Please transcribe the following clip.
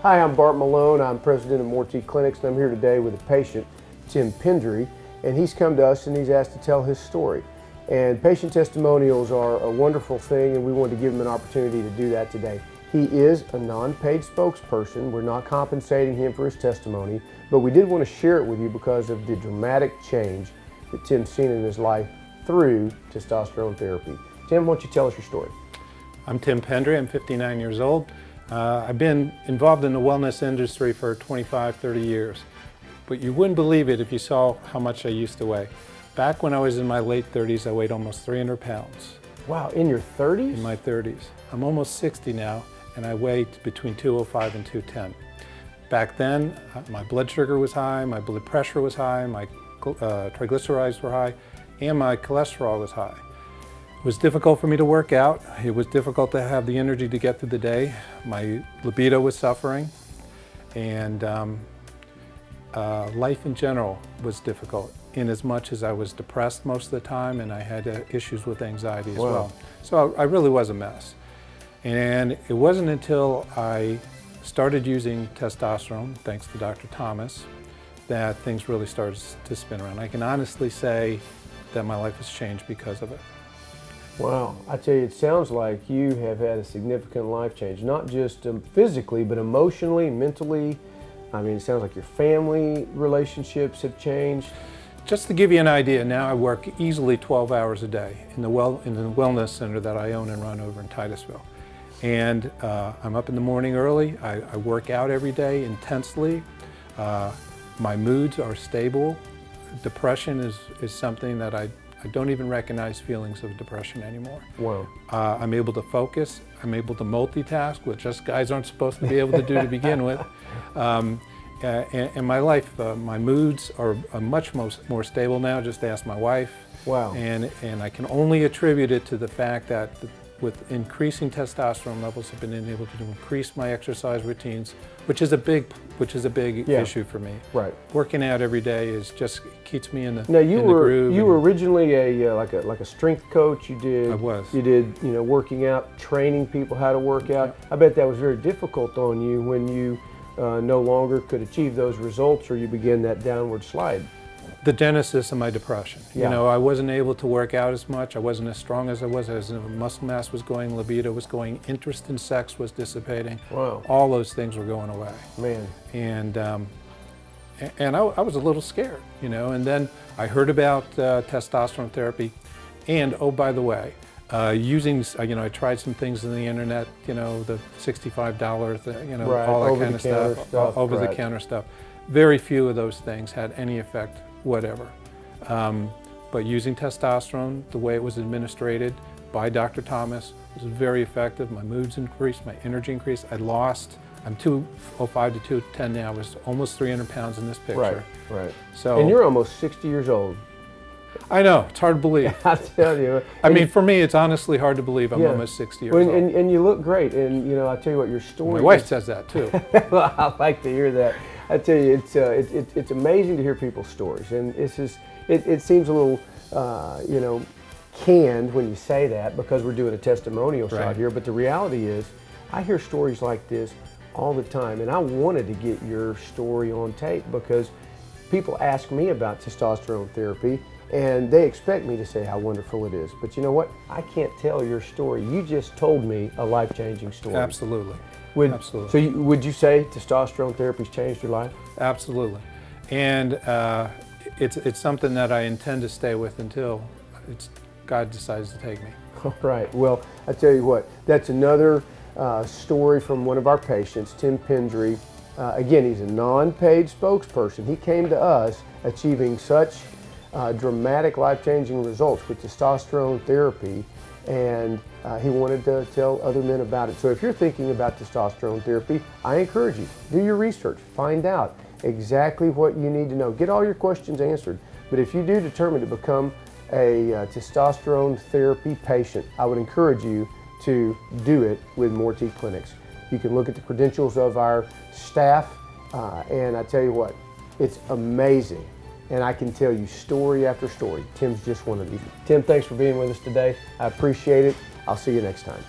Hi, I'm Bart Malone. I'm president of Morteet Clinics, and I'm here today with a patient, Tim Pendry, and he's come to us and he's asked to tell his story. And patient testimonials are a wonderful thing, and we wanted to give him an opportunity to do that today. He is a non-paid spokesperson. We're not compensating him for his testimony, but we did want to share it with you because of the dramatic change that Tim's seen in his life through testosterone therapy. Tim, why don't you tell us your story? I'm Tim Pendry. I'm 59 years old. I've been involved in the wellness industry for 25, 30 years. But you wouldn't believe it if you saw how much I used to weigh. Back when I was in my late 30s, I weighed almost 300 pounds. Wow, in your 30s? In my 30s. I'm almost 60 now, and I weighed between 205 and 210. Back then, my blood sugar was high, my blood pressure was high, my triglycerides were high, and my cholesterol was high. It was difficult for me to work out. It was difficult to have the energy to get through the day. My libido was suffering, and life in general was difficult, in as much as I was depressed most of the time, and I had issues with anxiety as well. So I really was a mess. And it wasn't until I started using testosterone, thanks to Dr. Thomas, that things really started to spin around. I can honestly say that my life has changed because of it. Wow, I tell you, it sounds like you have had a significant life change, not just physically, but emotionally, mentally. I mean, it sounds like your family relationships have changed. Just to give you an idea, now I work easily 12 hours a day in the wellness center that I own and run over in Titusville. And I'm up in the morning early. I work out every day intensely. My moods are stable. Depression is something that I don't even recognize feelings of depression anymore. Wow. I'm able to focus. I'm able to multitask, which us guys aren't supposed to be able to do to begin with. And my life, my moods are much more stable now. Just ask my wife. Wow. And I can only attribute it to the fact that with increasing testosterone levels, I've been able to increase my exercise routines, which is a big issue for me. Right. Working out every day just keeps me in the Now the groove. you were originally like a strength coach. You did. I was. You did working out, training people how to work out. Yeah. I bet that was very difficult on you when you no longer could achieve those results, or you began that downward slide. The genesis of my depression. Yeah. You know, I wasn't able to work out as much. I wasn't as strong as I was. As muscle mass was going, libido was going, interest in sex was dissipating. Wow. All those things were going away. Man. And I was a little scared, you know. And then I heard about testosterone therapy, and oh, by the way, I tried some things on the internet, you know, the $65, you know, right. all that over kind of stuff, over the counter stuff. Very few of those things had any effect whatever. But using testosterone, the way it was administered by Dr. Thomas, was very effective. My moods increased, my energy increased. I'm 205 to 210 now. I was almost 300 pounds in this picture. Right, right. So, and you're almost 60 years old. I know, it's hard to believe. I tell you. I mean, for me, it's honestly hard to believe I'm almost 60 years old. And you look great, and I tell you what, your story. My wife says that too. Well, I like to hear that. I tell you, it's amazing to hear people's stories, and it seems a little canned when you say that because we're doing a testimonial shot here. But the reality is, I hear stories like this all the time, and I wanted to get your story on tape because people ask me about testosterone therapy, and they expect me to say how wonderful it is. But you know what? I can't tell your story. You just told me a life-changing story. Absolutely. So Absolutely. would you say testosterone therapy's changed your life? Absolutely. And it's something that I intend to stay with until God decides to take me. All right. Well, I tell you what, that's another story from one of our patients, Tim Pendry. Again, he's a non-paid spokesperson. He came to us achieving such dramatic life-changing results with testosterone therapy, and he wanted to tell other men about it. So if you're thinking about testosterone therapy, I encourage you, do your research, find out exactly what you need to know. Get all your questions answered. But if you do determine to become a testosterone therapy patient, I would encourage you to do it with Morteet Clinics. You can look at the credentials of our staff, and I tell you what, it's amazing. And I can tell you story after story. Tim's just one of these. Tim, thanks for being with us today. I appreciate it. I'll see you next time.